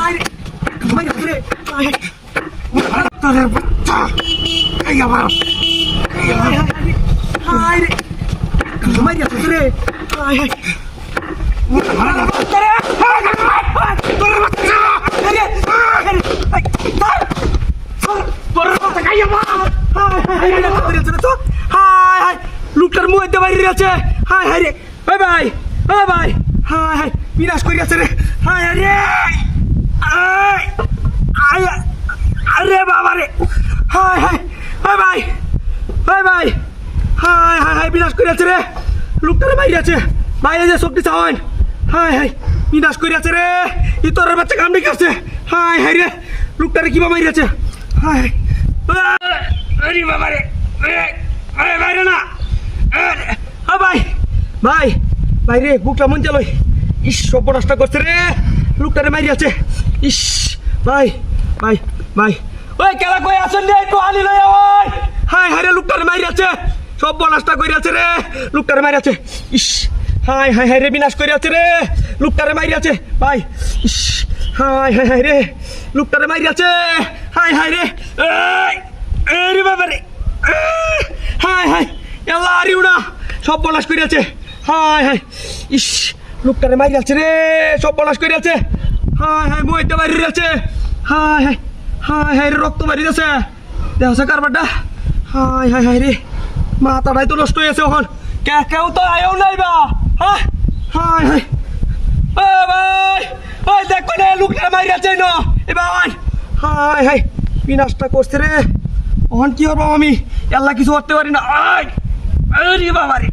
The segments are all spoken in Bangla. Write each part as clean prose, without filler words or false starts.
হাই রে ঘুমাই গেছে রে হাই তোর বাচ্চা এই আমার হাই রে ঘুমাই গেছে রে হাই হাই তোর বাচ্চা লোকটার মধ্যে বাইরে আছে হাই হাই রে ভাই ভাই ভাই ভাই হাই হাই বিনাশ করে আছে রে হাই হাই রে আরে বাবা রে হাই হাই ভাই ভাই ভাই ভাই হাই হাই হাই বিনাশ করে আছে রে লোকটার বাইরে আছে বাইরে যে শক্তি চাওয়ান হাই হাই বিনাশ করে আছে রে ইতরের বাচ্চা কামড়ে গেছে হাই হাই রে লোকটারে কিবা মারি আছে হাই আরে বাবা রে আরে বাইরে না ভাই ভাই বাইরে বুকটা মন চালই ইস সর্বনাশটা করছে রে লোকটারে মারি আছে ইস ভাই ভাই ভাই ওই কেলা কই আছেন রে একটু আনি লই ওই হাই হাই রে লোকটারে মারি আছে সর্বনাশটা কইরা আছে রে লোকটারে মারি আছে ইস হাই হাই হাই রে বিনাশ করে আছে রে লোকটারে মারি আছে ভাই ইস হাই হাই হাই রে লোকটারে মারি আছে হাই হাই রে এই রে বাবা রে হাই হাই এলা আরিউডা সব বলাস করে আছে হাই হাই ইস লোকটারে মারি আছে রে সব বলাস করে আছে হাই হাই মইতে মারি আছে হাই হাই হাই হাই রে রক্ত মারি আছে দেখছ কারবারটা হাই হাই হাই রে মাথাটাই তো নষ্ট হয়ে আছে এখন কেউ তো আয়ও নাই বা হ্যাঁ হাই হাই ভাই ওই দেখো না লোকটারে মারি আছে না এ ভাই হাই হাই বিনাশটা করছে রে ওহন কি করবো আমি আল্লাহ কিছু করতে পারি না আরে বাবা রে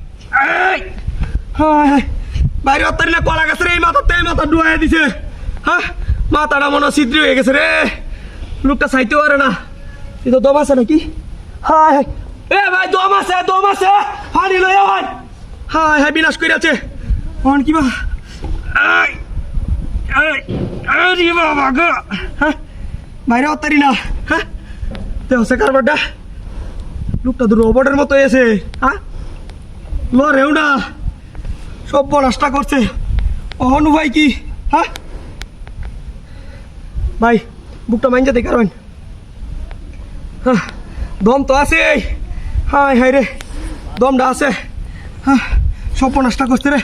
হাই হাই বাইরে হত্তারি না কলা গেছে রে এই মাথা ডুয়াই দিছে হ্যাঁ মাথাটা মনে ছিদ্রি হয়ে গেছে রে লোকটা চাইতেও পারে না এ তো দম আছে নাকি হাই হাই এ ভাই দম আছে হানি লই আয় হাই হাই বিনাশ করে আছে ওহন কি বা আরে বাবা গো হ্যাঁ বাইরে হত্তারি না হ্যাঁ দেখছ কারবারটা লোকটা তো রোবটের মতো এসে হ্যাঁ লড়েও না সব বলাসটা করছে অহনু ভাই কি হ্যাঁ ভাই বুকটা মাইন যাতে কারণ হ্যাঁ দম তো আছে হাই হাই রে দমটা আছে হ্যাঁ সব বলাসটা করছে রে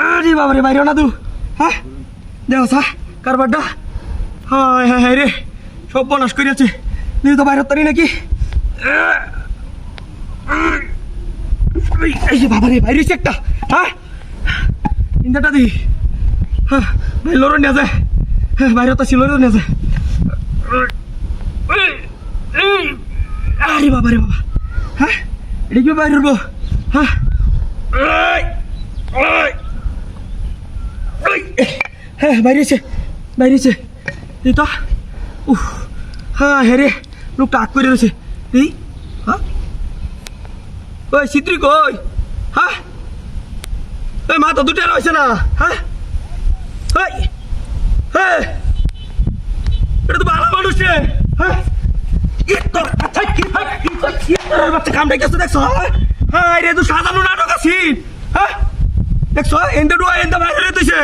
আরে বাবা রে বাইরে না তু হ্যাঁ দেখছ কারবারটা হাই হাই হাই রে সব বনাশ করিয়াছে নিয়ে তো বাইরে তারি নাকি এই যে বাবা রে বাইরে একটা হ্যাঁ ইন্দাটা দি হ্যাঁ ভাই লড়ো নিয়ে যায় হ্যাঁ বাইরে তো ছিল নিয়ে যায় আরে বাবা রে বাবা হ্যাঁ এটা কি বাইরে উঠবো হ্যাঁ হ্যাঁ বাইরেছে এই তো উহ হ্যাঁ হ্যাঁ রে লোকটা আগ করে রয়েছে এই হ্যাঁ ওই চিত্রি কই হ্যাঁ ওই মা তো দুটা রয়েছে না হ্যাঁ হ্যাঁ এটা তো ভালো মানুষ রে হ্যাঁ বাচ্চা কামটা গেছে দেখছো হ্যাঁ রে তুই সাজানো নাটক আছিস হ্যাঁ দেখছো এনতে বাইরে তুইছে